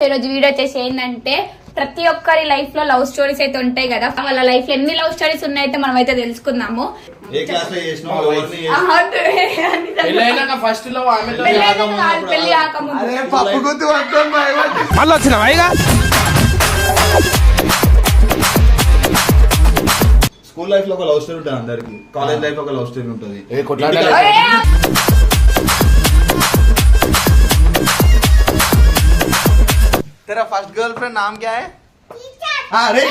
ఈ రోజు వీడియో వచ్చేసి ఏంటంటే ప్రతి ఒక్కరి లైఫ్ లో లవ్ స్టోరీస్ అయితే ఉంటాయి కదా. వాళ్ళ లైఫ్ లో ఎన్ని లవ్ స్టోరీస్ ఉన్నాయైతే మనం అయితే తెలుసుకుందాము. స్కూల్ లైఫ్ లో ఒక లవ్ స్టోరీ ఉంటుంది అందరికి, కాలేజ్ లైఫ్ ఒక లవ్ స్టోరీ ఉంటుంది. तेरा फर्स्ट गर्लफ्रेंड नाम क्या है? अरे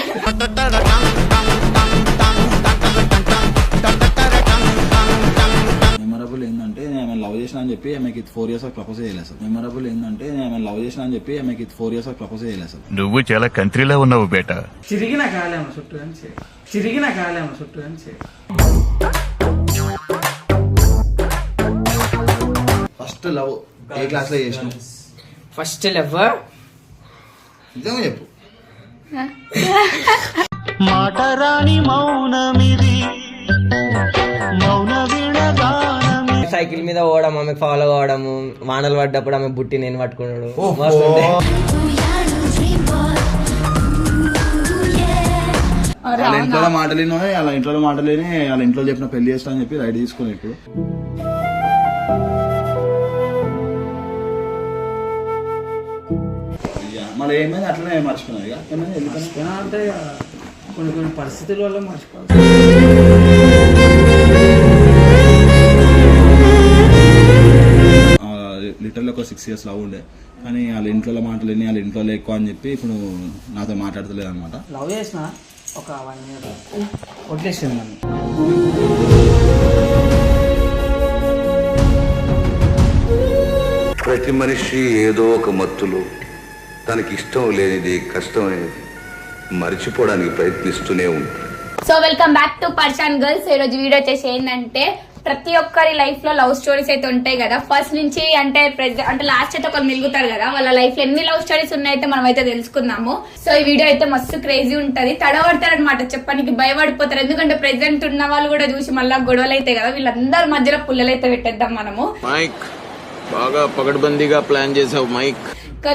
మెమరబుల్ ఏంటంటే నేను లవ్ చేసిన అని చెప్పి ఆమెకి 4 years ప్రపోజ్ చేయలేదు సార్. మెమరబుల్ ఏంటంటే నేను లవ్ చేసిన అని చెప్పి ఆమెకి 4 years ప్రపోజ్ చేయలేదు సార్. నువ్వు చాలా కంట్రీలో ఉన్నావు బేటా. చిరిగిన కాలేమ చుట్టూ అని చిరిగిన కాలేమ చుట్టూ అని ఫస్ట్ లవ్ ఏ క్లాస్ లో చేసిన? ఫస్ట్ లవ్ నిజంగా చెప్పు. మాట రాని మౌనమిది మౌన వినగానమి. సైకిల్ మీద పోవడం, ఆమె ఫాలో అవడము, వానలు పడ్డప్పుడు ఆమె బుట్టి నేను పట్టుకున్నాడు. వాళ్ళ ఇంట్లో మాటలేనో వాళ్ళ ఇంట్లో మాటలేని వాళ్ళ ఇంట్లో చెప్పిన పెళ్లి చేస్తా అని చెప్పి రైడ్ తీసుకుని ఇప్పుడు మళ్ళీ ఏమైంది అట్లనే మర్చిపోయినా. ఇక ఏమైనా అంటే కొన్ని కొన్ని పరిస్థితుల వల్ల మర్చిపోవాలి. లిటర్లీ ఒక 6 years లవ్ ఉండే, కానీ వాళ్ళ ఇంట్లో మాటలేని వాళ్ళ ఇంట్లో ఎక్కువ అని చెప్పి ఇప్పుడు నాతో మాట్లాడతలేదు అనమాట. లవ్ చేసిన ఒక 1 year వదిలేసింది నన్ను. ప్రతి మనిషి ఏదో ఒక మత్తులో తనకి ఇష్టం లేనిది, కష్టమైనది మర్చిపోవడానికి ప్రయత్నిస్తూనే ఉంటాడు. So welcome back to person girls. ఈ రోజు వీడియో వచ్చేసి ఏంటంటే ప్రతి ఒక్కరి లైఫ్ లో లవ్ స్టోరీస్ అయితే ఉంటాయి కదా. ఫస్ట్ నుంచి అంటే లాస్ట్ అయితే ఒకరు మిలుగుతారు కదా. వాళ్ళ లైఫ్ లో ఎన్ని లవ్ స్టోరీస్ ఉన్నాయైతే మనం అయితే తెలుసుకుందాము. సో ఈ వీడియో అయితే మస్తు క్రేజీ ఉంటది. తడబడతారు అనమాట, చెప్పడానికి భయపడిపోతారు. ఎందుకంటే ప్రెసెంట్ ఉన్న వాళ్ళు కూడా చూసి మళ్ళీ గొడవలు అయితే కదా. వీళ్ళందరి మధ్యలో పుల్లలైతే పెట్టేద్దాం మనము. మైక్ బాగా పగడ్బందీగా ప్లాన్ చేసావు మైక్.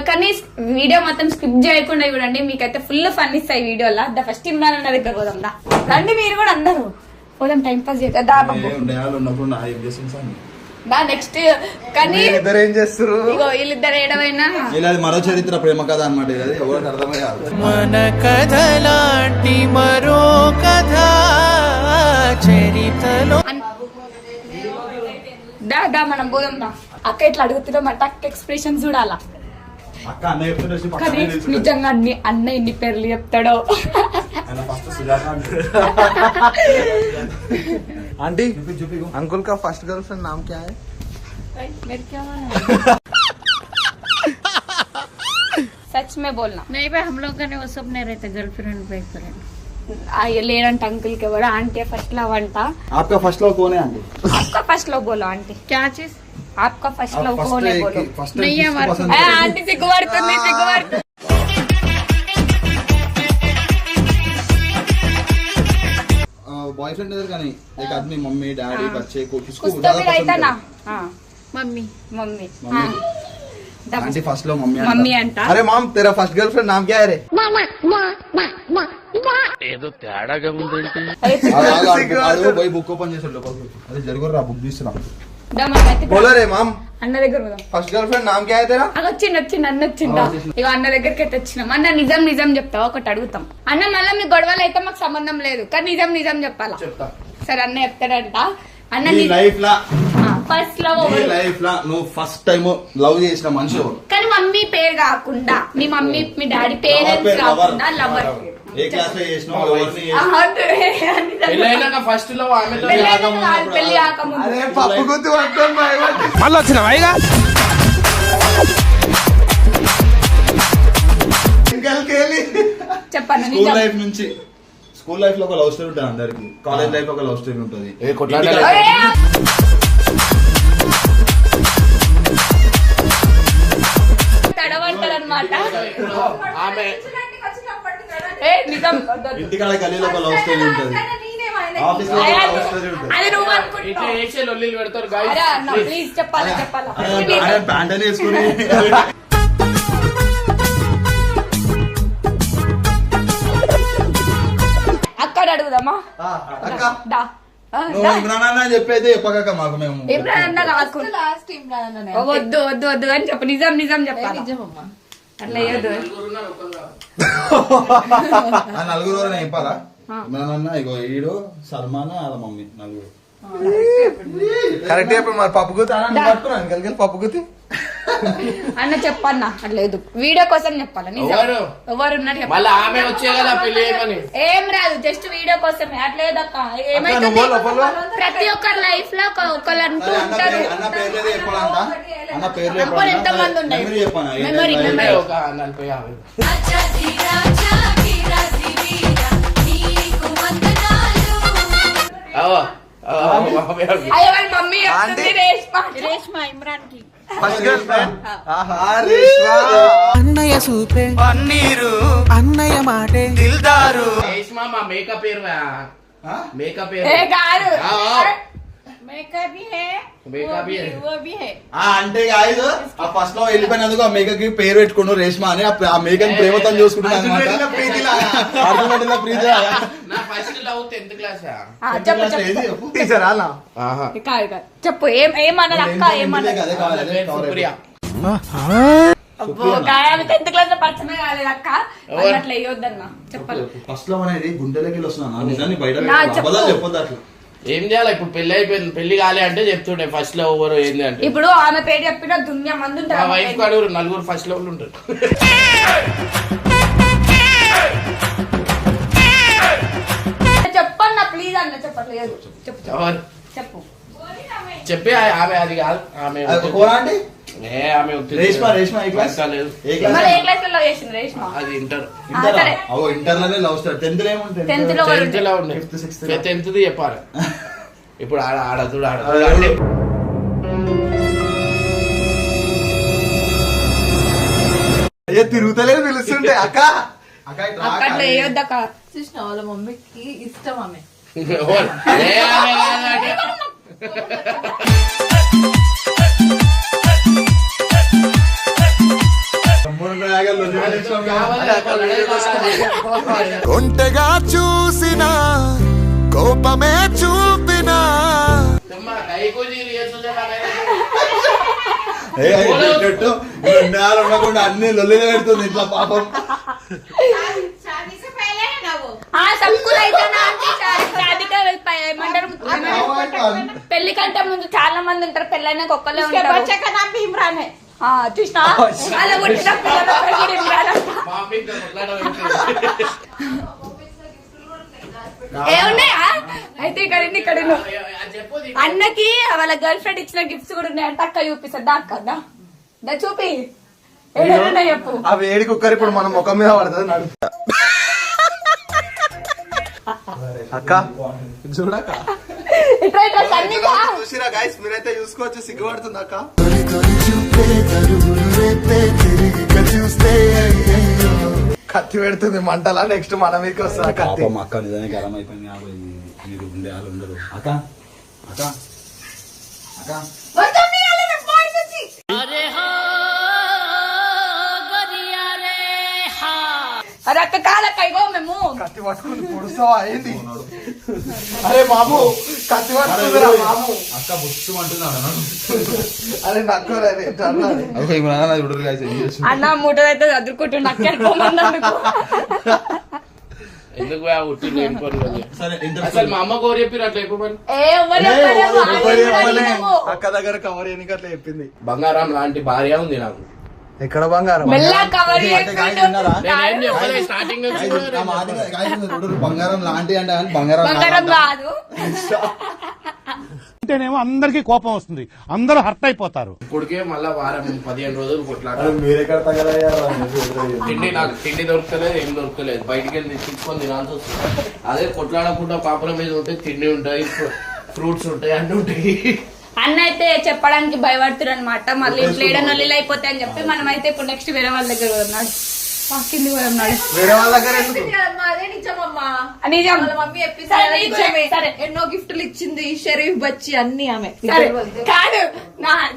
కానీ వీడియో మొత్తం స్కిప్ చేయకుండా చూడండి, మీకైతే ఫుల్ ఫన్ ఇస్తాయి వీడియోలో. ఫస్ట్ ఇమ్రాన్ అన్న దగ్గర పోదాం దా. రండి మీరు కూడా అందరూ పోదాం, టైం పాస్ చేద్దాం. నెక్స్ట్ కానీ ఏం చేస్తారు? ఇగో వీళ్ళిద్దరు ఏడవైనా మరో చరిత్ర ప్రేమ కథ అనమాట. ఇది ఎవరికి అర్థమే కాదు. మన కథ లాంటి మరో కథ చరిత్రలో దా దా మనం పోదాం దా. అక్క ఇట్లా అడుగుతున్నామంట, అక్క ఎక్స్ప్రెషన్ చూడాలా. అక్క అన్నయ్య చెప్తుంటే కానీ నిజంగా అన్న ఎన్ని పేర్లు చెప్తాడో. आंटी अंकुल का फर्स्ट गर्लफ्रेंड नाम क्या है? सच में बोलना. नहीं भाई, हम लोग का नहीं, वो सब नहीं रहते गर्लफ्रेंड बॉयफ्रेंड. లేనంట అంకుల్ కి కూడా. ఆంటీ ఫస్ట్ లవ్ అంట. आपका फर्स्ट लव कौन है आंटी? आपका फर्स्ट लव बोलो आंटी. क्या चीज? आपका फर्स्ट लव कौन है बोलो. नहीं है हमारे. आंटी सिग्గుపడుతుంది, సిగ్గుపడుతుంది. बॉयफ्रेंड इधर का नहीं, एक आदमी मम्मी डैडी बच्चे को किसको कुछ तो ज्यादा भी रहता पसंद ना. है? हाँ mummy mummy. Aunty first love mummy mummy अंట. अरे माम तेरा फर्स्ट गर्लफ्रेंड नाम क्या है रे? ఏదో తేడాగా ఉందేంటి? పోయి బుక్ ఓపెన్ చేసాడు లోపలికి. అదే జరుగురా బుక్ తీసుకురా. बोलो रे माम, అన్న దగ్గర పోదాం. फर्स्ट गर्लफ्रेंड नाम क्या है तेरा? వచ్చిండు అన్న వచ్చిందా. ఇక అన్న దగ్గరికి అయితే వచ్చినాం. అన్న నిజం నిజం చెప్తావా? ఒకటి అడుగుతాం అన్న. మళ్ళీ మీ గొడవలు అయితే మాకు సంబంధం లేదు, కానీ నిజం నిజం చెప్పాలా. సరే అన్న చెప్తాడంట. అన్న లైఫ్ లా ఫస్ట్ లవ్ లైఫ్ లా నువ్వు ఫస్ట్ టైం లవ్ చేసిన మనిషి ఎవరు? కానీ మమ్మీ పేరు కాకుండా, మీ మమ్మీ మీ డాడీ పేరెంట్స్ కాకుండా లవర్. ఏ క్లాస్ లో చేసినావు? ఫస్ట్ లో పెళ్లి కాకముందు. अरे पप्पू को तू अटन भाई మళ్ళీ వచ్చిన వైగా చెప్పండి స్కూల్ నిజం. లైఫ్ నుంచి, స్కూల్ లైఫ్ లో ఒక లవ్ స్టోరీ ఉంటుంది అందరికి, కాలేజ్ లైఫ్ ఒక లవ్ స్టోరీ ఉంటుంది. తడవంటారు అనమాట. ఆమె నిజం. ఇంటికాడ గలీలో ఒక లవ్ స్టోరీ ఉంటుంది. అది నువ్వు అనుకుంటున్నావు. ప్లీజ్ చెప్పాలా ప్యాంట్ అని వేసుకుని అక్క దా. నువ్వు ఇమ్రాన్ అన్న అని చెప్పి అయితే చెప్పక మాకు మేము ఇమ్రాన్ అన్న కాకు. లాస్ట్ ఇమ్రాన్ అన్ననే. వద్దు వద్దు వద్దు అని చెప్పు, నిజం నిజం చెప్పాలి. నిజమమ్మా. అట్లా వేయద్దు. ఆ నలుగురు ఎవరైనా చెప్పాలా? ఇమ్రాన్ అన్న ఇగో ఈడు సల్మాన్ వాళ్ళ మమ్మీ నలుగురు కరెక్ట్ చెప్పి మరి పప్పు గుత్తి పట్టుకున్నాను కలిగి పప్పు గుత్తి అన్న చెప్పన్న అట్లేదు, వీడియో కోసం చెప్పాలి. నిజం ఎవరు ఉన్నారు చెప్పాలి. మళ్ళీ ఆమె వచ్చే కదా పెళ్లి చేయమని. ఏం రాదు, జస్ట్ వీడియో కోసమే. అట్లేదక్క ఏమైతుంది, ప్రతి ఒక్కరి లైఫ్ లో ఒకళ్ళు అంటూ ఉంటారు. అన్న పేర్లేదు చెప్పాలంట. అన్న పేర్లు అనుకోని ఎంత మంది ఉన్నాయి. Memory memory. ఒక 40-50. అయ్యో వాళ్ళ మమ్మీ చెప్తుంది రేష్మ ఇమ్రాన్ కి ఫస్ట్ గర్ల్ ఫ్రెండ్ అన్నయ్య సూపే పన్నీరు అన్నయ్య మాటే దిల్దారు రేష్మా మా మేకప్ మేకప్ ఏ కాదు. మేకప్ भी है మేకప్ वो भी है. అంటే గాయస్ ఆ ఫస్ట్ లో వెళ్ళిపోయినందుకు ఆ మేకకి పేరు పెట్టుకున్నారు రేష్మ అని. ఆ మేకని ప్రేమతో చూసుకుంటున్నాను అనమాట. అర్థమవుతుందా ప్రీతి? నా ఫస్ట్ లవ్ 10th క్లాస్. చెప్పు చెప్పు టీచర్ అలా కాదు కాదు చెప్పు. ఏమన్నది అక్క, ఏమన్నది? సుప్రియా. ఆమె 10th క్లాస్ లో పరిచయమే కాలేదు అక్క. అట్లా వేయొద్దన్న చెప్పాలి. ఫస్ట్ లో అనేది గుండెలకి వస్తున్నాను నిజాన్ని బయట చెప్పు. అబద్ధాలు చెప్పొద్దు అట్లా. ఏం చేయాలి ఇప్పుడు? పెళ్లి అయిపోయింది, పెళ్లి కాలే అంటే చెప్తుండే ఫస్ట్ లో ఎవరు ఏంది అంటే. ఇప్పుడు ఆమె పేరు చెప్పిన దునియా మంది మా ఉంటారు. వైఫ్ కాడు 4 ఫస్ట్ లో ఉంటారు. చెప్పన్న ప్లీజ్ అన్న చెప్పట్లేదు. చెప్పు ఎవరు? చెప్పు. చెప్పి ఆమె అది కాదు. ఆమె కోరాంటి ఆమె రేష్మ ఏ క్లాస్? లేదు. ఏ క్లాస్? మరి ఏ క్లాస్ లో చేసింది రేష్మ? అది ఇంటర్. సరే. ఇంటర్ లోనే లవ్ స్టార్. 10th లో ఏముంటుంది? 10th లో 10th లో ఉండే. 5th, 6th. 10th చెప్పాలి. ఇప్పుడు ఆడదుడు అయ్యో తిరుగుతలేదు పిలుస్తుంటే అక్క అక్క ఇట్లా రా అక్క. అట్లా వేయొద్దు అక్క. చూసిన వాళ్ళ మమ్మీకి ఇష్టం ఆమె. ఒంటగా చూసిన కోపమే చూపినా ఉండకుండా అన్ని లొల్లిగా పెడుతుంది ఇట్లా పాపం. పెళ్లి కంటే ముందు చాలా మంది ఉంటారు, పెళ్ళైనాక ఒక్కలే ఉంటారు. ఇమ్రాన్ చూసినా అలా పుట్టిన పిల్లలు ఇమ్రాన్ అంట. ఏమున్నాయా? అయితే ఇక్కడ అన్నకి వాళ్ళ గర్ల్ ఫ్రెండ్ ఇచ్చిన గిఫ్ట్స్ కూడా ఉన్నాయంట. అక్క చూపిస్తా. అక్క చూపి ఏడున్నాయి చెప్పు. ఆ వేడి కుక్కర్ ఇప్పుడు మన ముఖం మీద పడుతుంది నడు. అక్క చూడక ఇట్లా ఇట్లా సన్నిగా చూసిరా గైస్, మీరైతే చూసుకోవచ్చు. సిగ్గుపడుతుంది అక్క. కత్తి పెడుతుంది మంటలా. నెక్స్ట్ మన మీకు వస్తుంది కత్తి. అక్క నిజానికి గరం అయిపోయింది. మీరు ఉండే వాళ్ళు ఉండరు. అక్క అక్క అక్క అరే అక్క కాదక్క, ఇగో మేము కత్తి పట్టుకుని పొడుస్తావా ఏంటి? అరే బాబు కత్తి పట్టుకుందిరా బాబు. అక్క బుచ్చు అంటున్నాడు. అరే నక్కరే అన్న మూటదైతే చదువుకుంటుండ అక్కడికి. ఎందుకు అసలు మా అమ్మ కోరి చెప్పి అట్లా ఎక్కువ అక్క దగ్గర కవర్ ఎన్నిక అట్లా చెప్పింది. బంగారం లాంటి భార్య ఉంది నాకు. ఎక్కడ బంగారం? స్టార్టింగ్ బంగారం లాంటి అంటే బంగారం బంగారం కాదు. అంటేనేమో అందరికి కోపం వస్తుంది, అందరూ హర్ట్ అయిపోతారు. ఇప్పటికే మళ్ళా వారం 15 రోజులు కొట్లాట. మీరెక్కడ తగలయ్యారు? తిండి దొరకలేదు, ఏం దొరకలేదు. బయటికి వెళ్ళి తీసుకొని తినాల్సి వస్తుంది. అదే కొట్లాడకుండా పాపల మీద ఉంటాయి, తిండి ఉంటాయి, ఫ్రూట్స్ ఉంటాయి, అన్ని ఉంటాయి. అన్న అయితే చెప్పడానికి భయపడుతున్నారు అనమాట. మళ్ళీ ఇంట్లో ఏడ నల్లీలు అయిపోతాయి అని చెప్పి మనం అయితే ఇప్పుడు నెక్స్ట్ వేరే వాళ్ళ దగ్గర ఉన్నాడు. కింది కూడా ఉన్నాడు. వేరే వాళ్ళ దగ్గర అదే నిజమమ్మా. నిజం. వాళ్ళ మమ్మీ ఎప్పిసరే ఎన్నో గిఫ్ట్లు ఇచ్చింది. షరీఫ్ బచ్చి అన్ని ఆమె. సరే కాదు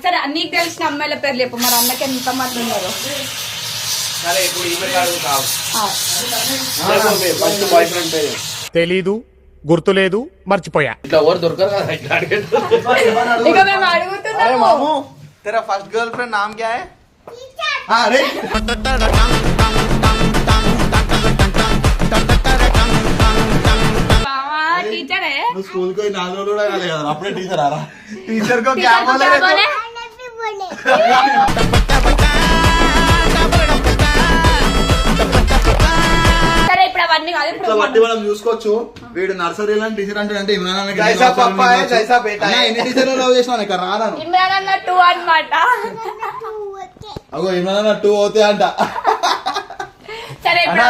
సరే, నీకు తెలిసిన అమ్మాయిల పేర్లు చెప్పు. మరి అన్నకి ఎంత మంది ఉన్నారు? సరే ఇప్పుడు ఈమె అడుగుతావు. ఫస్ట్ బాయ్ ఫ్రెండ్ పేరు తెలీదు, గుర్తులేదు మర్చిపోయా. ఇట్లా ఎవరు దొరకరు కదా ఇట్లా అడిగేది. ఇక మేము అడుగుతున్నాము. तेरा फर्स्ट गर्लफ्रेंड नाम क्या है? अरे టీచర్ నువ్వు స్కూల్ కి 4 రోజులు కూడా కాలేదు కదా అప్పుడే టీచర్ ఆరా. टीचर को क्या बोला रे तू? సరే ఇప్పుడు అవన్నీ కాదు. ఇప్పుడు ఇట్లా బట్టి మనం చూసుకోవచ్చు. వీడు నర్సరీలో టీచర్ అంటే ఇమ్రాన్ అన్నకి జైసా పప్పా హై, జైసా బేటా హై. ఎన్ని టీచర్లు లవ్ చేసినా ఇక్కడ రాను. ఇమ్రాన్ అన్న 2 అన్నమాట. అగో ఇమ్రాన్ అన్న 2 అవుతాయి అంట. సరే ఇప్పుడు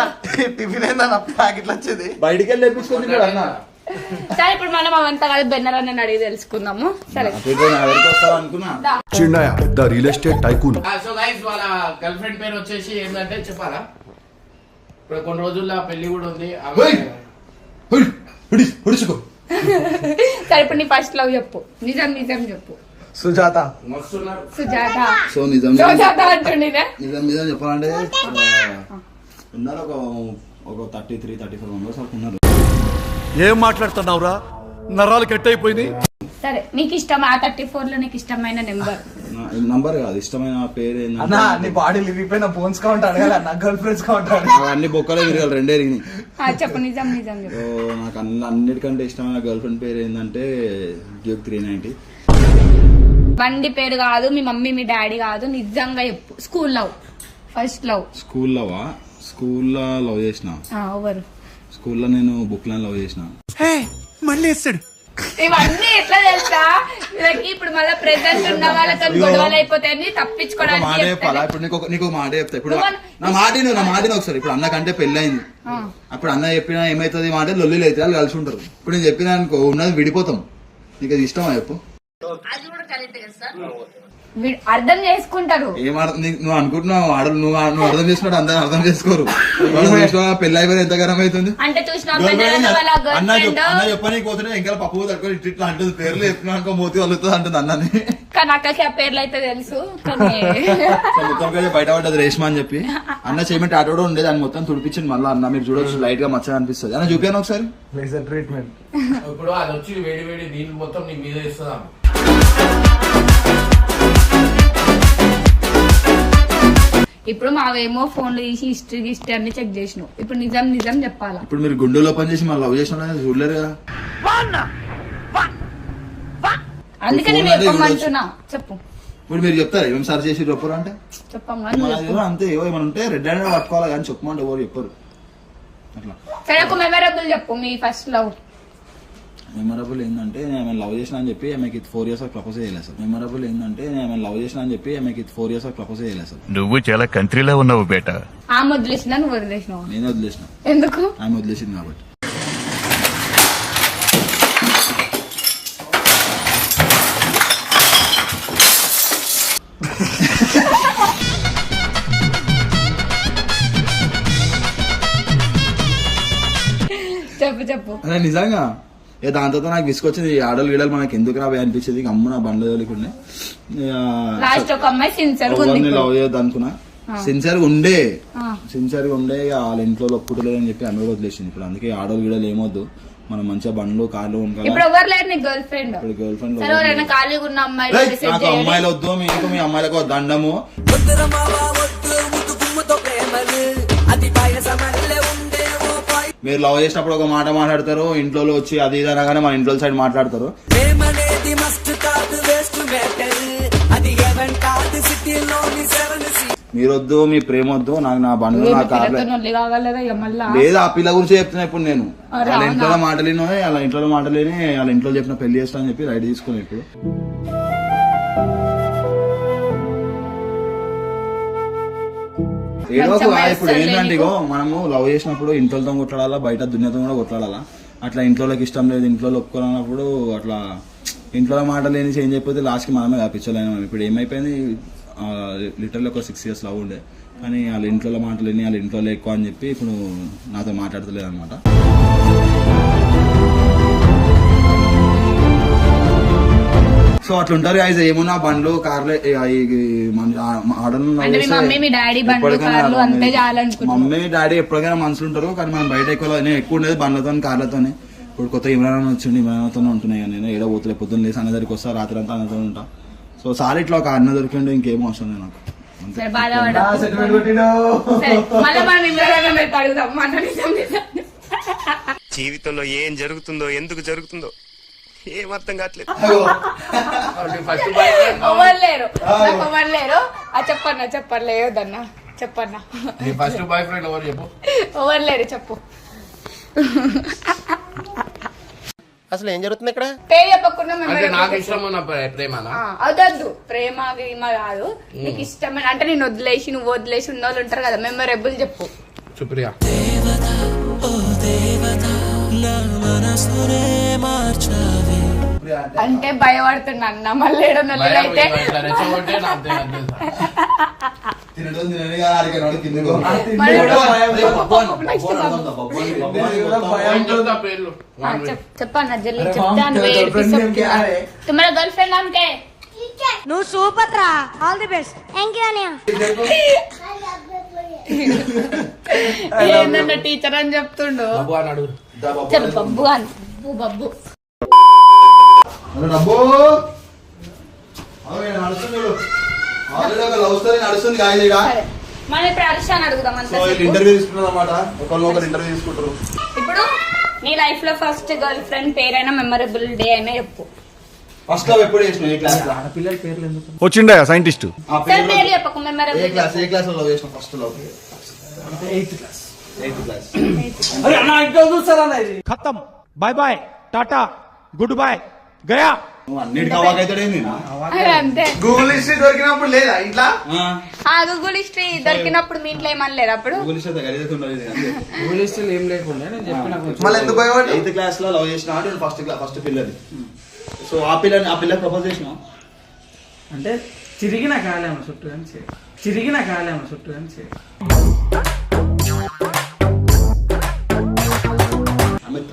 టిఫిన్ ఏందన్న ప్యాకెట్లు వచ్చేది? బయటికి వెళ్ళి తెప్పించుకుంది కూడా అన్న. సరే ఇప్పుడు మనం అవంతా కాదు బెన్నర్ అన్న అడిగి తెలుసుకుందాము. సరే అనుకున్నా Chinnayya the real estate tycoon. So guys వాళ్ళ గర్ల్ ఫ్రెండ్ పేరు వచ్చేసి ఏంటంటే చెప్పాలా, ఇప్పుడు కొన్ని రోజుల్లో పెళ్లి కూడా ఉంది. సరే ఇప్పుడు నీ ఫస్ట్ లవ్ చెప్పు. నిజం నిజం చెప్పు. సుజాత. మస్తున్నారు. సుజాత. సో నిజం సుజాత అంటుండే. నిజం నిజం చెప్పాలంటే ఉన్నారు ఒక 33-34 మెంబర్స్ వరకు ఉన్నారు. ఏం మాట్లాడుతున్నావురా, నరాలు కట్ అయిపోయింది. సరే నీకు ఇష్టం ఆ 34 లో నీకు ఇష్టమైన నెంబర్? నంబర్ కాదు, ఇష్టమైన పేరు అన్న నీ బాడీ లిరిగిపోయిన బోన్స్ కౌంట్ అడగాలి అన్న, గర్ల్ ఫ్రెండ్స్ కౌంట్ అడగాలి. అన్ని బొక్కలే విరగాలి, రెండే విరిగినాయి. చెప్పు నిజం నిజం చెప్పు. సో నాకు అన్నిటికంటే ఇష్టమైన గర్ల్ ఫ్రెండ్ పేరు ఏంటంటే డ్యూక్ 390. బండి పేరు కాదు, మీ మమ్మీ మీ డాడీ కాదు, నిజంగా చెప్పు. School love, first love. స్కూల్లోవా? స్కూల్లో లవ్ చేసిన. ఎవరు? స్కూల్లో నేను బుక్ లైన్ లవ్ చేసిన. మళ్ళీ వేస్తాడు. ఇవన్నీ ఎట్లా తెలుసా వీళ్ళకి? ఇప్పుడు మళ్ళీ ప్రెసెంట్ ఉన్న వాళ్ళతో గొడవలు అయిపోతాయని తప్పించుకోవడానికి మాట చెప్పాలా? ఇప్పుడు నీకు మాట చెప్తా. ఇప్పుడు నా మాటిని ఒకసారి. ఇప్పుడు అన్నకంటే పెళ్లి అయింది. అప్పుడు అన్న చెప్పినా ఏమైతుంది మాట లొల్లిలు అయితే వాళ్ళు కలిసి ఉంటారు. ఇప్పుడు నేను చెప్పినా అనుకో ఉన్నది విడిపోతాం. నీకు అది ఇష్టమా చెప్పు? అర్థం చేసుకుంటారు. నువ్వు అనుకుంటున్నావు ఆడలు, నువ్వు అర్థం చేసుకున్నాడు అందరూ అర్థం చేసుకోరు. పెళ్లి అయిపోయి ఎంత గరం అవుతుంది. అంటే చూసిన అన్న చెప్పని పోతుంటే ఇంకా పప్పు తట్టుకొని ఇట్లా అంటుంది. పేర్లు చెప్పినా అనుకో మూతి వలుతుంది అంటుంది అన్నని. కానీ అక్కకి ఆ పేర్లు అయితే తెలుసు. కానీ మొత్తం బయటపడ్డది రేష్మా అని చెప్పి అన్న చేయమంటే ఆటో కూడా ఉండేది. అని మొత్తం తుడిపించింది. మళ్ళీ అన్న మీరు చూడొచ్చు లైట్ గా మచ్చగా అనిపిస్తుంది. అన్న చూపాను ఒకసారి లేజర్ ట్రీట్మెంట్. ఇప్పుడు అది వచ్చి వేడి వేడి దీని మొత్తం నీ మీద ఇస్తుందా? ఇప్పుడు మావేమో ఫోన్లు తీసి హిస్టరీ అన్ని చెక్ చేసినావు. ఇప్పుడు నిజం నిజం చెప్పాలా? ఇప్పుడు మీరు గుండెలో పని చేసి మళ్ళీ లవ్ చేసిన చూడలేరు కదా. అందుకని నేను చెప్పమంటున్నా. చెప్పు. ఇప్పుడు మీరు చెప్తారు ఏమేమి సర్చ్ చేసి చెప్పరు అంటే చెప్పమ్మా. అంతే. ఏమైనా ఉంటే రెడ్ హ్యాండ్ పట్టుకోవాలి కానీ చెప్పమంటే ఎవరు చెప్పరు. అట్లా సరే ఒక మెమరబుల్ చెప్పు మీ ఫస్ట్ లవ్. మెమరబుల్ ఏంటంటే నేను లవ్ చేసిన అని చెప్పి ఆమెకి 4 years ప్రపోజ్ చేయలేదు సార్. మెమరబుల్ ఏంటంటే నేను లవ్ చేసిన అని చెప్పి ఆమెకి 4 years ప్రపోజ్ చేయలేదు సార్. నువ్వు చాలా కంట్రీలో ఉన్నావు బేటా. ఆమె వదిలేసినా నువ్వు వదిలేసినావు? నేను వదిలేసిన. ఎందుకు? ఆమె వదిలేసింది కాబట్టి. చెప్పు చెప్పు. అదే నిజంగా దాంతో నాకు విసుకొచ్చింది. ఆడలు గీడలు మనకి ఎందుకు రాబోయే అనిపించేది. అమ్మ నా బండ్లు తోలుకుండే లాస్ట్ ఒక అమ్మాయి సిన్సియర్ లవ్ చేయొద్దు అనుకున్నా. సిన్సియర్ ఉండే వాళ్ళ ఇంట్లో ఒప్పుకోలేదని చెప్పి అమ్మ వదిలేసింది. ఇప్పుడు అందుకే ఆడలు గీడలు ఏమొద్దు, మనం మంచిగా బండ్లు కార్లు ఇప్పుడు ఎవరు లేరు నీకు గర్ల్ ఫ్రెండ్? గర్ల్ ఫ్రెండ్ ఖాళీగా ఉన్న అమ్మాయి నాకు అమ్మాయిలు వద్దు. మీకు మీ అమ్మాయిలకు దండము. మీరు లవ్ చేసినప్పుడు ఒక మాట మాట్లాడతారు, ఇంట్లో వచ్చి అది ఇది అనగానే మన ఇంట్లో సైడ్ మాట్లాడతారు. మీరొద్దు, మీ ప్రేమ వద్దు. నాకు నా బండ్లు నా కార్లు లేదు. ఆ పిల్ల గురించి చెప్తున్నా ఇప్పుడు నేను. వాళ్ళ ఇంట్లో మాటలేని వాళ్ళ ఇంట్లో మాటలేని వాళ్ళ ఇంట్లో చెప్పిన పెళ్లి చేస్తా అని చెప్పి రైడ్ తీసుకుని ఇప్పుడు ఇప్పుడు ఏంటంటే ఇగో మనము లవ్ చేసినప్పుడు ఇంట్లోతో కొట్లాడాలా, బయట దునియాతో కూడా కొట్లాడాలా. అట్లా ఇంట్లోకి ఇష్టం లేదు, ఇంట్లో ఒప్పుకోనప్పుడు అట్లా ఇంట్లో మాట లేని చేంజ్ అయిపోతే లాస్ట్ కి మనమే కాపించలేము. ఇప్పుడు ఏమైపోయింది, లిటరల్లీ ఒక 6 years లవ్ ఉండే, కానీ వాళ్ళ ఇంట్లో మాట లేని వాళ్ళ ఇంట్లో ఎక్కువ అని చెప్పి ఇప్పుడు నాతో మాట్లాడతలేదు అనమాట. సో అట్లా ఉంటారు guys. ఏమున్నా బండ్లు కార్లు మమ్మీ డాడీ ఎప్పటికైనా మనుషులు ఉంటారు, కానీ మనం బయట ఎక్కువ నేను ఎక్కువ ఉండేది బండ్లతో కార్లతోనే. ఇప్పుడు కొత్త ఇమ్రాన్ వచ్చింది, ఇమ్రాన్తోనే ఉంటున్నాయి కానీ నేను ఏడో పోతులే. పొద్దున్న లేసి అన్న దగ్గరికి వస్తా, రాత్రి అంతా అన్నతో ఉంటా. సో సార్ ఇట్లా ఒక అన్న దొరికిండు, ఇంకేమో అవసరం లేదు నాకు. సరే బాధపడకు. సెటిల్మెంట్ కొట్టిండు. సరే, మళ్ళీ మనం ఇమ్రాన్ పెట్టి అడుగుదాం. మన నిజం నిజం. జీవితంలో ఏం జరుగుతుందో ఎందుకు జరుగుతుందో ఏం అర్థం కావట్లేదు. ఫస్ట్ బాయ్ ఎవరు లేరు, నాకు ఎవరు లేరు. చెప్పన్నా చెప్పలేదన్నా, చెప్పన్నా. నీ ఫస్ట్ బాయ్ ఫ్రెండ్ ఎవరు చెప్పు? ఎవరు లేరు చెప్పు. అసలు ఏం జరుగుతుంది ఇక్కడ? పేరు చెప్పకుండా అంటే నాకు ఇష్టం ఉన్న ప్రేమనా? అదొద్దు, ప్రేమ గీమ కాదు. నీకు ఇష్టమైన అంటే నేను వదిలేసి నువ్వు వదిలేసి ఉన్న వాళ్ళు ఉంటారు కదా, మెమొరబుల్ చెప్పు. సుప్రియ. అంటే భయపడుతున్నా అన్న, మళ్ళీ ఏడో నెలలు అయితే రెచ్చగొట్టే నాకు తెలియదు. తినడం తినని కాదు, ఆడికి కిందకో. మళ్ళీ ఏం చెప్తా పేర్లు? చెప్పన్నా జల్లి చెప్తాను. తుమ్మారా గర్ల్ ఫ్రెండ్ నాకే నువ్వు సూపర్ రా, all the best. Thank you అనియా. ఏందన్న టీచర్ అని చెప్తుండు. బాబు అని అడుగు. చల్ బబ్బు అని. బబ్బు డబ్బు నడుస్తుంది, ఆల్రెడీ ఒక లవ్ స్టోరీ నడుస్తుంది కాయలేగా. సరే, మనం ఇప్పుడు హర్షాన్ని అడుగుదాం అంత. ఇంటర్వ్యూ తీసుకున్నారు అన్నమాట, ఒకరు ఇంటర్వ్యూ తీసుకుంటారు. ఇప్పుడు నీ లైఫ్ లో ఫస్ట్ గర్ల్ ఫ్రెండ్ పేరైనా మెమరబుల్ డే అయినా చెప్పు. ఫస్ట్ లవ్ ఎప్పుడు చేసినావు? ఏ క్లాస్? ఆడపిల్లల పేర్లు ఎందుకు? వచ్చిండే సైంటిస్ట్. సరే పేరు చెప్పకు, మెమరబుల్. ఏ క్లాస్ లో లవ్ చేసినావు? First love 8th class. 8th class. అరే అన్న ఇంకా చూస్తారా ఇది? ఖతం, బాయ్ బాయ్, టాటా, గుడ్ బాయ్, గయా. నువ్వు అన్నిటికీ అవాకైతాడేంది? అంతే. గూగుల్ హిస్టరీ దొరికినప్పుడు లేదా ఇంట్లో? గూగుల్ హిస్టరీ దొరికినప్పుడు మీ ఇంట్లో ఏమనలేరు అప్పుడు? గూగుల్ హిస్టరీ గలీజ్ ఉండదు అంతే. గూగుల్ హిస్టరీ ఏం లేకుండా నేను చెప్పిన మళ్ళీ ఎందుకు భయపడ్డా? 8th క్లాస్ లో లవ్ చేసిన అంటే ఫస్ట్ పిల్లది. సో ఆ పిల్ల ప్రపోజ్ చేసినావు అంటే చిరిగిన కాలేమ చుట్టూ అని చేయి, చిరిగిన కాలేమ చుట్టూ అని చేయి.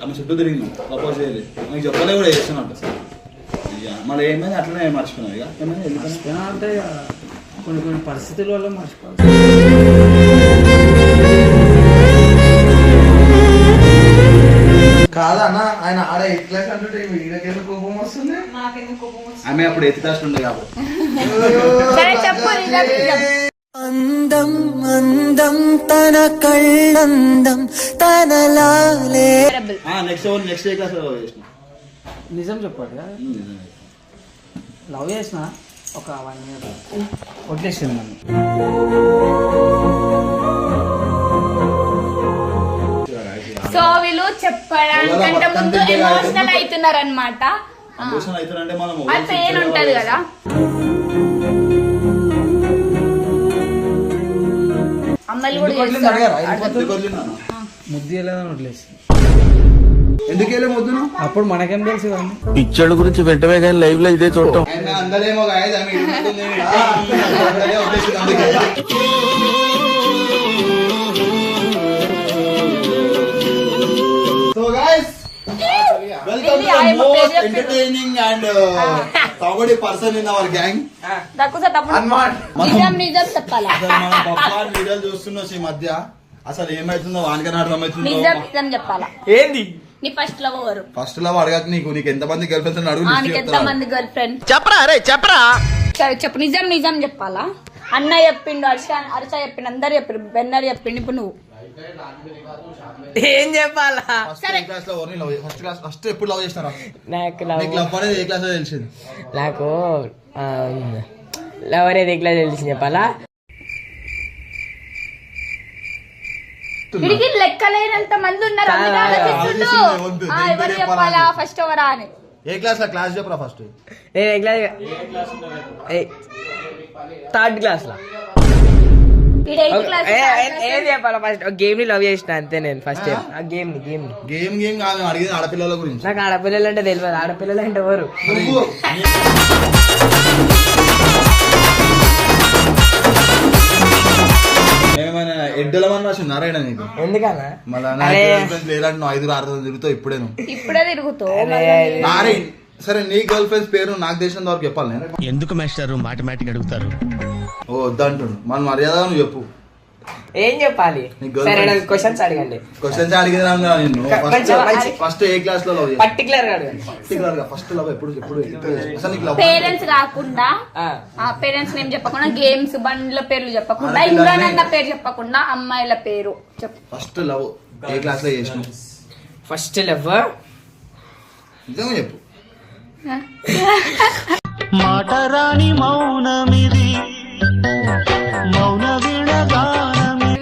ఆమె చుట్టూ తిరిగింది, ప్రపోజ్ చేయలేదు, నీకు చెప్పలే కూడా చేస్తున్నట్టు. మళ్ళీ ఏమైంది? అట్లనే మర్చిపోయినావు ఇక? ఏమైనా మర్చిపోయినా అంటే కొన్ని పరిస్థితుల వల్ల మర్చిపోవాలి. కాదన్న, ఆయన ఆడ 8th క్లాస్ అంటుంటే వీడికి కోపం వస్తుంది. ఆమె అప్పుడు 8th క్లాస్ ఉండే కాబట్టి. సరే చెప్పు. అందం అందం తన కళ్ళందం తనలాలే. నెక్స్ట్ ఏ క్లాస్ లో లవ్ చేసినావు? నిజం చెప్పాడు కదా, లవ్ చేసిన ఒక 1 year వదిలేసింది నన్ను. సో వీళ్ళు చెప్పడానికంటే ముందు ఎమోషనల్ అవుతున్నారు అనమాట. ఎమోషనల్ అవుతారంటే మనం ఆ పెయిన్ ఉంటది కదా. అమ్మాయిలు కూడా ముద్దు వెళ్ళదని వదిలేసి. ఎందుకు వెళ్ళే ముద్దును? అప్పుడు మనకేం తెలుసు కానీ పిచ్చోళ్ళ గురించి వెంటనే కానీ లైవ్ లో ఇదే చూడటం. అందరేమో so guys, welcome to the most entertaining and comedy person in our gang. నిజం చెప్పాలా? మనం పప్పాన్ వీడియోలు చూస్తున్నాం ఈ మధ్య. అసలు ఏమైతుందో వానికన్నా అర్థమవుతుందో. నిజం చెప్పాలా? ఏంది నీ ఫస్ట్ లవ్ ఎవరు? ఫస్ట్ లవ్ అడగక నీకు ఎంతమంది గర్ల్ ఫ్రెండ్స్ అడుగు. నీకు ఎంత మంది గర్ల్ ఫ్రెండ్? చెప్పరా అరే చెప్పరా. సరే చెప్పు, నిజం చెప్పాలా? అన్న చెప్పిండు, హర్ష చెప్పిండు, అందరు చెప్పిండు, బెన్నర్ చెప్పిండు. ఇప్పుడు నువ్వు ఏం చెప్పాలా? ఫస్ట్ ఎప్పుడు లవ్ చేసినారా? నాకు లవ్ అనేది ఏ క్లాస్ లో తెలిసింది? నాకు లవ్ అనేది ఎట్లా తెలిసి చెప్పాలా? వీడికి లెక్కలేనంత మంది ఉన్నారు. ఎవరు చెప్పాలా ఫస్ట్ ఎవరా అని? ఏ క్లాస్ లో? క్లాస్ చెప్పరా ఫస్ట్. నేను ఎట్లా 3rd క్లాస్ లో. ఏం చెప్పాలా? ఫస్ట్ గేమ్ ని లవ్ చేసిన అంతే. నేను ఫస్ట్ ఆ గేమ్ ని కాదు అడిగింది ఆడపిల్లల గురించి. నాకు ఆడపిల్లలు అంటే తెలియదు. ఆడపిల్లలు అంటే ఎవరు? ఏమైనా ఎడ్డల మంది రాసింది నారాయణ నీకు? ఎందుకన్నా? మళ్ళీ లేదంటే నువ్వు 5-6 తిరుగుతావు. ఇప్పుడే తిరుగుతావు నారాయణ. సరే, నీ గర్ల్ ఫ్రెండ్స్ పేరు నాకు తెలిసినంత వరకు చెప్పాలి నేను. ఎందుకు మాస్టారు మాటమాటిక్ అడుగుతారు? ఓ వద్దంటుండు. మన మర్యాద నువ్వు చెప్పు. ఏం చెప్పాలి? నీకు girl సరే friends? క్వశ్చన్స్ అడగండి. క్వశ్చన్స్ అడిగినా నిన్ను ఫస్ట్ ఏ క్లాస్ లో లవ్ చేసావు? పర్టికులర్ గా అడగండి. పర్టికులర్ గా ఫస్ట్ లవ్ ఎప్పుడు అసలు నీకు లవ్ పేరెంట్స్ కాకుండా పేరెంట్స్ నేమ్ చెప్పకుండా గేమ్స్ బండ్ల పేర్లు చెప్పకుండా ఇమ్రాన్ అన్న పేరు చెప్పకుండా అమ్మాయిల పేరు చెప్పు. ఫస్ట్ లవ్ ఏ క్లాస్ లో చేసినావు? ఫస్ట్ లవ్ నిజంగా చెప్పు.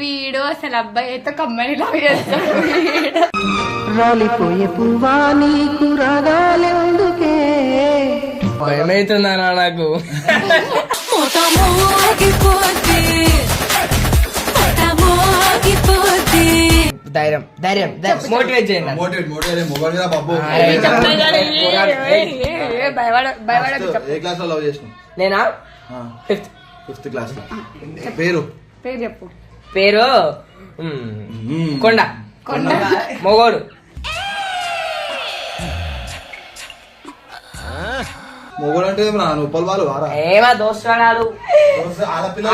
వీడు అసలు అబ్బాయి అయితే కమ్మని లవ్ చేస్తాడు. భయమైతుందా నాకు? ధైర్యం ధైర్యం మోటివేట్ చేయండి. మోటివేట్ మొబైల్ మీద బాబు. ఏ క్లాస్ లో లవ్ చేసినావు? నేనా? ఫిఫ్త్ క్లాస్ లో. పేరు పేరు చెప్పు. పేరు కొండ. మొగోడు. మొగోడు అంటే ఉప్పల్ వాళ్ళు వారా? ఏమా దోస్తాడు ఆడపిల్ల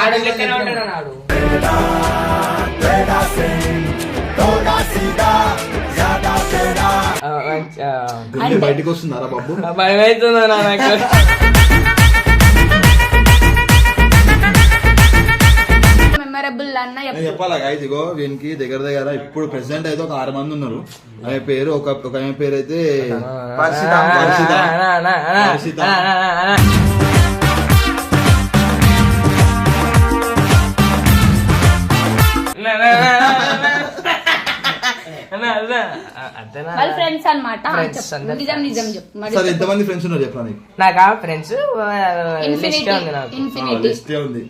బయటకు వస్తున్నారా బాబు? భయమైతుందా నాకు? మెమరబుల్ అన్న నేను చెప్పాలా గైస్, ఇగో వీనికి దగ్గర దగ్గర ఇప్పుడు ప్రెసిడెంట్ అయితే ఒక 6 మంది ఉన్నారు. ఆమె పేరు ఒక ఆమె పేరు అయితే వాళ్ళ ఫ్రెండ్స్ అన్నమాట. నిజం నిజం చెప్పు. సరే ఎంతమంది ఫ్రెండ్స్ ఉన్నారు చెప్పరా నీకు? నాకా ఫ్రెండ్స్ లిస్ట్ ఉంది నాకు. ఇన్ఫినిటీ లిస్ట్ ఉంది.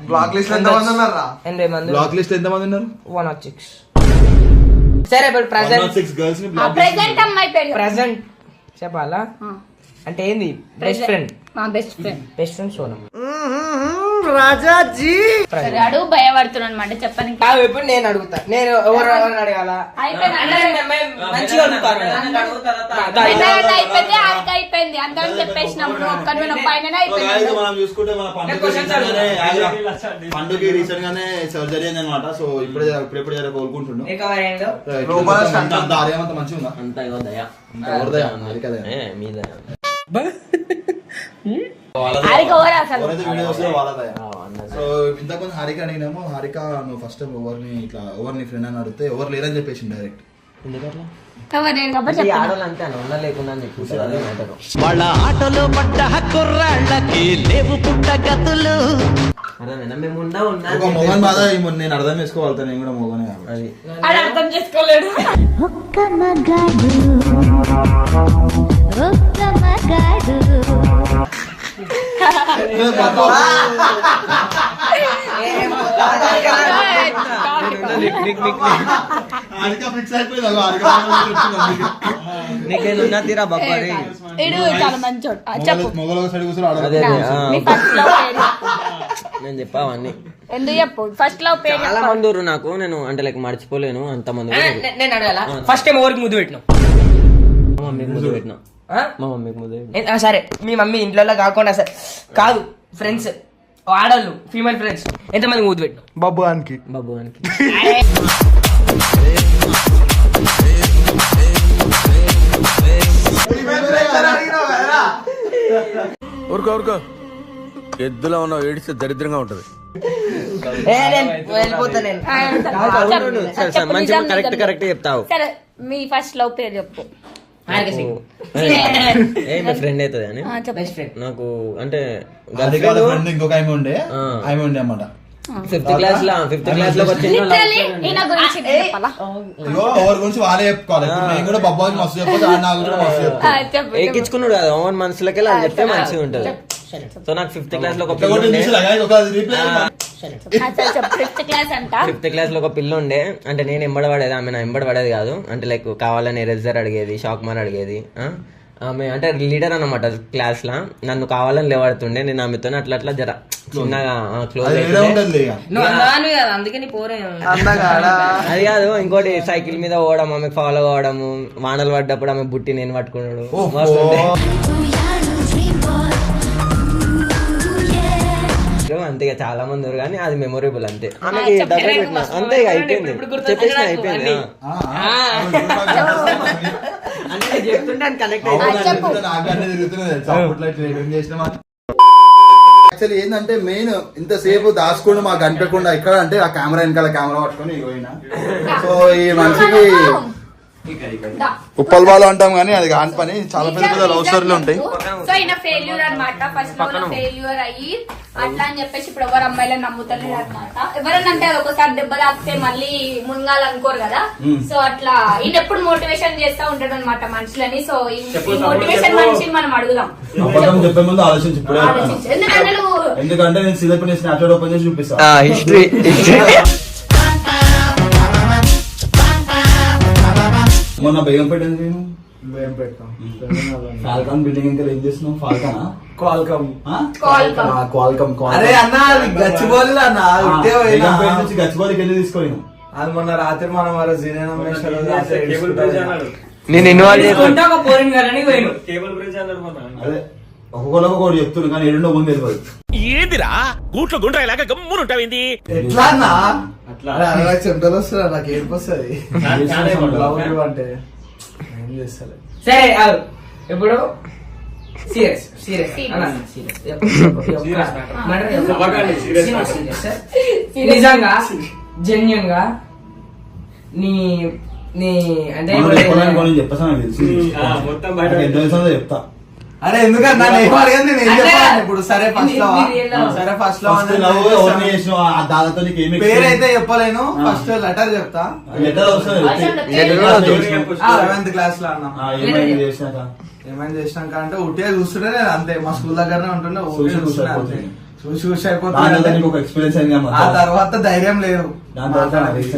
బ్లాక్ లిస్ట్ ఎంత మంది ఉన్నారా? 80 మంది. బ్లాక్ లిస్ట్ ఎంత మంది ఉన్నారు? 106. సరే ఇప్పుడు ప్రెసెంట్ 6 గర్ల్స్ ని బ్లాక్ ప్రెసెంట్ అమ్మాయి పేరు ప్రెసెంట్ చెప్పాలా? అంటే ఏంది? Best friend. మా best friend. Best friend Sonam. సరే అడుగు భయపడుతున్నాను అనమాట చెప్పని. కాదు ఇప్పుడు నేను అడుగుతా. నేను ఎవరు అడగాల? మంచిగా అడుగుతాను. అయిపోయింది ఆడికి అయిపోయింది అందరం చెప్పేసినప్పుడు ఒక్కరి పైన అయిపోయింది. మనం చూసుకుంటే మన పండుగ రీసెంట్ గానే సర్జరీ అయింది అనమాట. సో ఇప్పుడెప్పుడు జర కోలుకుంటుండు. అంత ఆర్యమంత మంచిగా ఉందా? అంత దయా మీద హారిక ఓరా అసలు. సో ఇంతకుముందు హారిక అడిగినాము. హారిక నువ్వు ఫస్ట్ ఎవరిని ఫ్రెండ్ అని అడిగితే ఎవరు లేరని చెప్పేసి డైరెక్ట్. ఆడవాళ్ళంతే అన్న లేకుండా వాళ్ళ ఆటలో పడ్డ కుర్రాళ్ళకి లేవు పుట్ట గతులు. మేము ఒక మొగన్ బాధ నేను అర్థం చేసుకోగలుగుతాను. నేను కూడా మొగనే కాబట్టి అది అర్థం చేసుకోలేడు. నీకేనా తీరా బొప్పరి చాలా మంచోడు. చెప్పు మొగలు సైడ్ కూర్చొని నీ ఫస్ట్ లవ్ పేరు నేను చెప్పావన్నీ ఎందుకు చెప్పు. ఫస్ట్ లవ్ పేరు చాలా మంది ఊరు నాకు. నేను అంటే లైక్ మర్చిపోలేను అంత మంది. నేను అడగాల ఫస్ట్ టైం ఎవరికి ముద్దు పెట్టినా? మా మమ్మీకి ముద్దు పెట్టినా. మా మమ్మీకి ముద్దు పెట్టినా. సరే మీ మమ్మీ ఇంట్లో కాకుండా సరే కాదు ఫ్రెండ్స్ ఆడవాళ్ళు ఫీమేల్ ఫ్రెండ్స్ ఎంతమంది ముద్దు పెట్టినా? బాబు గానికి. బాబు గానికి. ఊరుకో ఊరుకో, ఎద్దులో ఉన్న ఏడిస్తే దరిద్రంగా ఉంటది. మంచిగా కరెక్ట్ చెప్తావు. సరే మీ ఫస్ట్ లవ్ పేరు చెప్పు. ఫ్రెండ్ అవుతుంది అని నాకు అంటే ఇంకొక ఆమె ఉండే అన్నమాట. ఫిఫ్త్ క్లాస్ లో ఎవరి గురించి వాళ్ళే చెప్పుకోవాలి. నేను కూడా బాబాకి మస్తు చెప్పొచ్చు, నాకు కూడా మస్తు చెప్తాను. ఎక్కించుకున్నాడు కదా ఓన్ మనసులకి అది చెప్తే మంచిగా ఉంటది. సో నాకు ఫిఫ్త్ క్లాస్ లో ఒక పిల్ల ఉండే. అంటే నేను ఎంబడబడేది, ఆమె నా ఎంబడబడేది కాదు. అంటే లైక్ కావాలని ఎరేజర్ అడిగేది, షాక్ మార్ అడిగేది. ఆమె అంటే లీడర్ అన్నమాట క్లాస్ లా. నన్ను కావాలని లేవాడుతుండే. నేను ఆమెతో అట్లా అట్లా జర చిన్నగా క్లోజ్ అది కాదు. ఇంకోటి సైకిల్ మీద పోవడం, ఆమె ఫాలో కావడము, వానలు పడ్డప్పుడు ఆమె బుట్టి నేను పట్టుకున్నాడు. అంతే ఇక చాలా మంది ఉన్నారు కానీ అది మెమొరబుల్ అంతే ఆమెకి దగ్గర పెట్టిన అంతే ఇక అయిపోయింది చెప్పేసిన అయిపోయింది అంటే చెప్తుంటే కనెక్ట్ యాక్చువల్లీ ఏంటంటే మెయిన్ ఇంతసేపు దాచుకోండి మాకు కనిపించకుండా ఇక్కడ అంటే ఆ కెమెరా వెనకాల కెమెరా పట్టుకొని పోయినా సో ఈ మనిషికి ఉప్పల్ బాలు అంటాం కానీ అది కాని పని చాలా పెద్ద పెద్ద లవ్ స్టోరీలు ఉంటాయి. సో ఈయన ఫెయిల్యూర్ అనమాట. ఫస్ట్ ఫెయిల్యూర్ అయ్యి అట్లా అని చెప్పేసి ఇప్పుడు ఎవరు అమ్మాయిలను నమ్ముతలేరు అనమాట. ఎవరన్నా అంటే ఒకసారి దెబ్బ తాకితే మళ్ళీ మునగాలనుకోరు కదా. సో అట్లా ఈయన ఎప్పుడు మోటివేషన్ చేస్తా ఉంటాడు అనమాట మనుషులని. సో ఈ మోటివేషన్ మనిషిని మనం అడుగుదాం. చెప్పే ముందు ఆలోచించి ఎందుకంటే నేను సిలపి స్నాప్చాట్ ఓపెన్ చేసి చూపిస్తాను హిస్టరీ. మొన్న బేగంపేట నేను ఫాల్కాన్ బిల్డింగ్ ఇంకా ఏం చేస్తున్నావు? ఫాల్కానా క్వాల్కమ్ అరే అన్న గచ్చిబౌలి అన్న బేగంపేట నుంచి గచ్చిబౌలికి వెళ్ళి తీసుకోను. అది మొన్న రాత్రి మనం నేను ఇన్వాల్వ్ అదే ఒక్కొక్కరు ఒక్కొక్కటి చెప్తున్నారు కానీ ఏడుండో ముందు తెలియదు. ఏందిరా గూట్లో గుండ్రాయిలాగా గమ్మునుంటావింది ఎట్లా అన్నా అట్లా చెమటలు వస్తున్నా నాకు ఏడుపు వస్తుంది అంటే ఏం చేస్తలే. సరే ఇప్పుడు సీరియస్ నిజంగా జెన్యున్ గా నీ నీ అంటే చెప్పేసాను చెప్తా. అరే ఎందుకన్నా నేను అడిగింది నేను చెప్పాను ఇప్పుడు. సరే ఫస్ట్ లో పేరైతే చెప్పలేను. ఫస్ట్ లెటర్ చెప్తా. 7th క్లాస్ లో అన్నా ఏమైనా చేసినాక అంటే ఉట్టిగా చూస్తుంటే నేను అంతే మా స్కూల్ దగ్గరనే ఉంటుండే చూసి అయిపోతుంది. ఆ తర్వాత ధైర్యం లేదు మాట్లాడడానికి,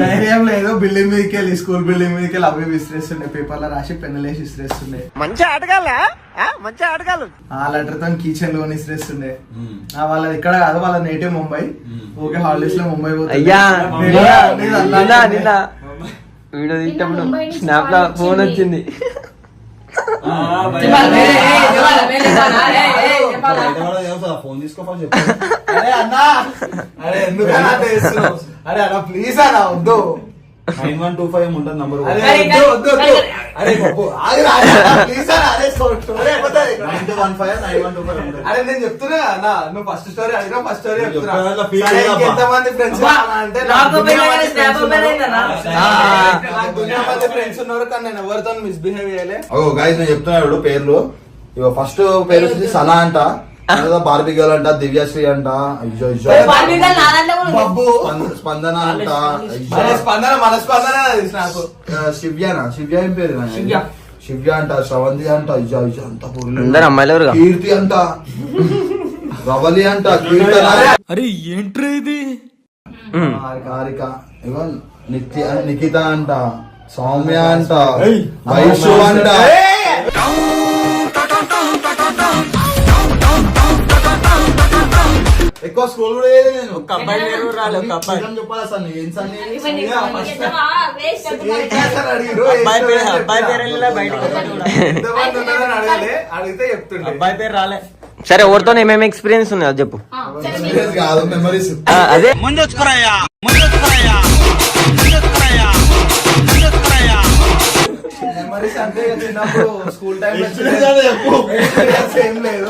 ధైర్యం లేదు. బిల్డింగ్ మీదకి వెళ్ళి స్కూల్ బిల్డింగ్ మీదకి వెళ్ళి అవి విసిరేస్తుండే, పేపర్ లో రాసి పెన్నులేసి విసిరేస్తుండే. మంచి ఆటగాళ్ళ మంచి ఆటగాళ్ళు. ఆ లెటర్ తో కిచెన్ లో విసిరేస్తుండే. వాళ్ళది ఇక్కడ కాదు, వాళ్ళ నేటివ్ ముంబై. ఓకే హాలిడేస్ లో ముంబై పోతుంది. వీడియో తీసేటప్పుడు స్నాప్ లో ఫోన్ వచ్చింది. ఫోన్ తీసుకో అరే అన్నా అరే ఎందుకన్నా అరే అన్న ప్లీజ్ అన్నా వద్దు. 9125 ఉంటుంది నంబర్. అరే నేను చెప్తున్నా అన్న నువ్వు ఫస్ట్ స్టోరీ అడిగినా ఫస్ట్ స్టోరీ చెప్తున్నా. ఎంతమంది ఫ్రెండ్స్ అంటే మంది ఫ్రెండ్స్ ఉన్నారు కానీ నేను ఎవరితో మిస్బిహేవ్ చేయలే. గైస్ నేను చెప్తున్నాడు పేర్లు. ఇగో ఫస్ట్ పేరు వచ్చి సనా అంట, బార్బీ గర్ల్ అంట, దివ్యశ్రీ అంట, బబ్బు స్పందన అంట, స్పందన మన స్పందన నాకు శివ్య ఏం పేరు శివ్య అంట, శ్రవంతి అంట, అంత అమ్మాయిలు, కీర్తి అంట, రవలి అంట, కీర్తన. అరే ఏంట్రా ఇది? హారిక, ఇగో నిఖిత అంట, సౌమ్య అంట, వైషు అంట. ఎక్కువ స్కూల్ కూడా నేను చెప్పాలి అసలు ఏం సార్ అడిగితే చెప్తుండే. అబ్బాయి పేరు రాలే. సరే ఎవరితో ఏమేమి ఎక్స్పీరియన్స్ ఉంది అది చెప్పు. కాదు మెమరీస్. అదే మెమరీస్ అంటే చిన్నప్పుడు స్కూల్ టైం ఏం లేదు.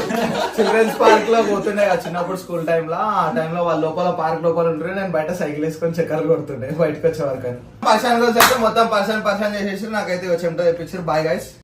చిల్డ్రన్స్ పార్క్ లో పోతుండే కదా చిన్నప్పుడు స్కూల్ టైమ్ లో. ఆ టైమ్ లో వాళ్ళ లోపల పార్క్ లోపల ఉంటుండే, నేను బయట సైకిల్ వేసుకొని చక్కర్లు కొడుతుండే బయటకు వచ్చే వరకు. పర్సన్ వచ్చి మొత్తం పర్సన్ చేసేసి నాకైతే చెమట తెప్పించారు. Bye guys.